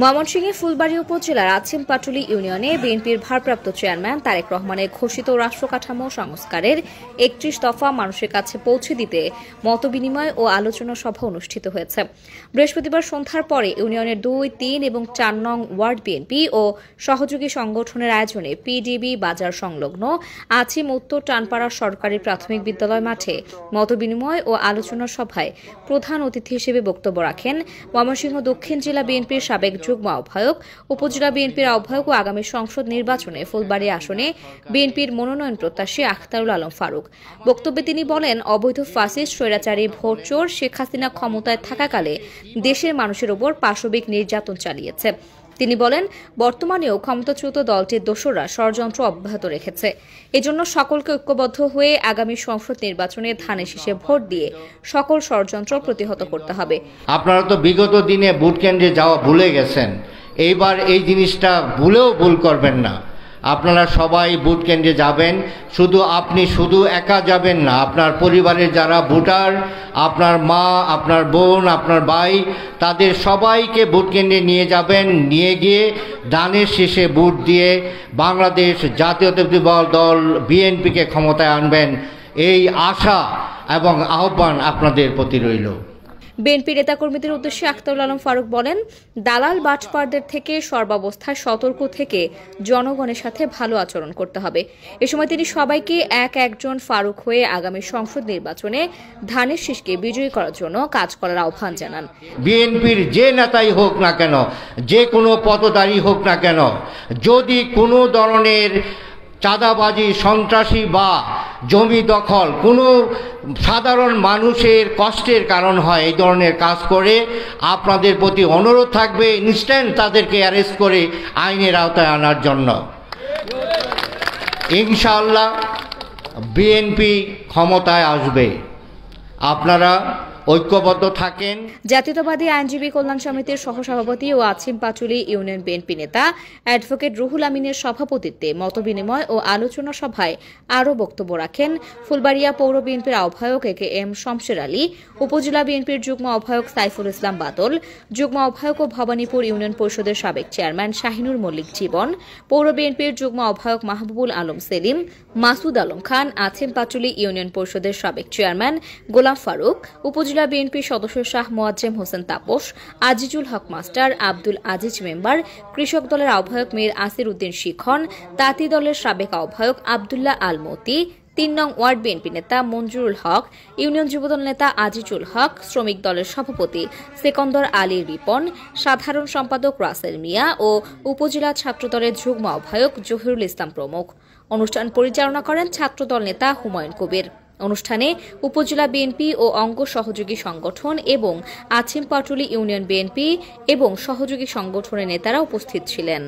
ময়মনসিংহে ফুলবাড়ী উপজেলার আছিমপাটুলী ইউনিয়নে বিএনপির ভারপ্রাপ্ত চেয়ারম্যান তারেক রহমানের ঘোষিত রাষ্ট্রকাঠামো সংস্কারের ৩১ দফা মানুষের কাছে পৌঁছে দিতে মতবিনিময় ও আলোচনা সভা অনুষ্ঠিত হয়েছে। বৃহস্পতিবার সন্ধ্যার পরে ইউনিয়নের ২, ৩ এবং ৪ নং ওয়ার্ড বিএনপি ও সহযোগী সংগঠনের আয়োজনে পিডিবি বাজার সংলগ্ন আছিম উত্তর টানপাড়া সরকারি প্রাথমিক বিদ্যালয় মাঠে মতবিনিময় ও আলোচনা সভায় প্রধান অতিথি হিসেবে বক্তব্য রাখেন ময়মনসিংহ দক্ষিণ জেলা বিএনপির সাবেক যুগ্ম আহ্বায়ক, উপজেলা বিএনপির আহ্বায়ক ও আগামী সংসদ নির্বাচনে ফুলবাড়ী আসনে বিএনপির মনোনয়ন প্রত্যাশী আখতারুল আলম ফারুক। বক্তব্যে তিনি বলেন, অবৈধ ফাসিস্ট স্বৈরাচারী ভোটচোর শেখ হাসিনা ক্ষমতায় থাকাকালে দেশের মানুষের ওপর পাশবিক নির্যাতন চালিয়েছে। তিনি বলেন, বর্তমানেও ক্ষমতাচ্যুত দলটির দোসররা ষড়যন্ত্র অব্যাহত রেখেছে। এজন্য সকলকে ঐক্যবদ্ধ হয়ে আগামী সংসদ নির্বাচনে ধানের শীষে ভোট দিয়ে সকল ষড়যন্ত্র প্রতিহত করতে হবে। আপনারা তো বিগত দিনে ভোট কেন্দ্রে যাওয়া ভুলে গেছেন, এইবার এই জিনিসটা ভুলেও ভুল করবেন না। আপনারা সবাই ভোট কেন্দ্রে যাবেন, আপনি শুধু একা যাবেন না, আপনার পরিবারের যারা ভোটার, আপনার মা, আপনার বোন, আপনার ভাই, তাদের সবাইকে ভোট কেন্দ্রে নিয়ে যাবেন। নিয়ে গিয়ে ধানের শীষে ভোট দিয়ে বাংলাদেশ জাতীয়তাবাদী দল বিএনপিকে ক্ষমতায় আনবেন, এই আশা এবং আহ্বান আপনাদের প্রতি রইল। বিএনপি নেতাকর্মীদের উদ্দেশ্যে আখতারুল আলম ফারুক বলেন, দালাল বাটপারদের থেকে সর্বাবস্থায় সতর্ক থেকে জনগণের সাথে ভালো আচরণ করতে হবে। এ সময় তিনি সবাইকে একজন ফারুক হয়ে আগামী সংসদ নির্বাচনে ধানের শীষকে বিজয়ী করার জন্য কাজ করার আহ্বান জানান। বিএনপির যে নেতাই হোক না কেন, যে কোনো পদধারী হোক না কেন, যদি কোনো ধরনের চাঁদাবাজি, সন্ত্রাসী বা জমি দখল কোনো সাধারণ মানুষের কষ্টের কারণ হয়, এই ধরনের কাজ করে, আপনাদের প্রতি অনুরোধ থাকবে ইনস্ট্যান্ট তাদেরকে অ্যারেস্ট করে আইনের আওতায় আনার জন্য। ইনশাআল্লাহ বিএনপি ক্ষমতায় আসবে, আপনারা ঐক্যবদ্ধ থাকেন। জাতীয়তাবাদী আইনজীবী কল্যাণ সমিতির সহসভাপতি ও আছিমপাটুলী ইউনিয়ন বিএনপি নেতা অ্যাডভোকেট রুহুল আমিনের সভাপতিত্বে মতবিনিময় ও আলোচনা সভায় আরও বক্তব্য রাখেন ফুলবাড়িয়া পৌর বিএনপির আহ্বায়ক একেএম শমশের আলী, উপজেলা বিএনপির যুগ্ম আহ্বায়ক সাইফুল ইসলাম বাদল, যুগ্ম আহ্বায়ক ও ভবানীপুর ইউনিয়ন পরিষদের সাবেক চেয়ারম্যান শাহিনুর মল্লিক জীবন, পৌর বিএনপির যুগ্ম আহ্বায়ক মাহবুবুল আলম সেলিম, মাসুদ আলম খান, আছিমপাটুলী ইউনিয়ন পরিষদের সাবেক চেয়ারম্যান গোলাম ফারুক, উপজেলা বিএনপির সদস্য শাহ মোয়াজ্জেম হোসেন তাপস, আজিজুল হক মাস্টার, আব্দুল আজিজ মেম্বার, কৃষক দলের আহ্বায়ক মীর আসির উদ্দিন শিখন, তাঁতি দলের সাবেক আহ্বায়ক আবদুল্লাহ আল মতি, ৩ নং ওয়ার্ড বিএনপি নেতা মঞ্জুরুল হক, ইউনিয়ন যুবদল নেতা আজিজুল হক, শ্রমিক দলের সভাপতি সেকন্দর আলী রিপন, সাধারণ সম্পাদক রাসেল মিয়া ও উপজেলা ছাত্রদলের যুগ্ম আহ্বায়ক জহিরুল ইসলাম প্রমুখ। অনুষ্ঠান পরিচালনা করেন ছাত্রদল নেতা হুমায়ুন কবির। অনুষ্ঠানে উপজেলা বিএনপি ও অঙ্গ সহযোগী সংগঠন এবং আছিমপাটুলী ইউনিয়ন বিএনপি এবং সহযোগী সংগঠনের নেতারা উপস্থিত ছিলেন।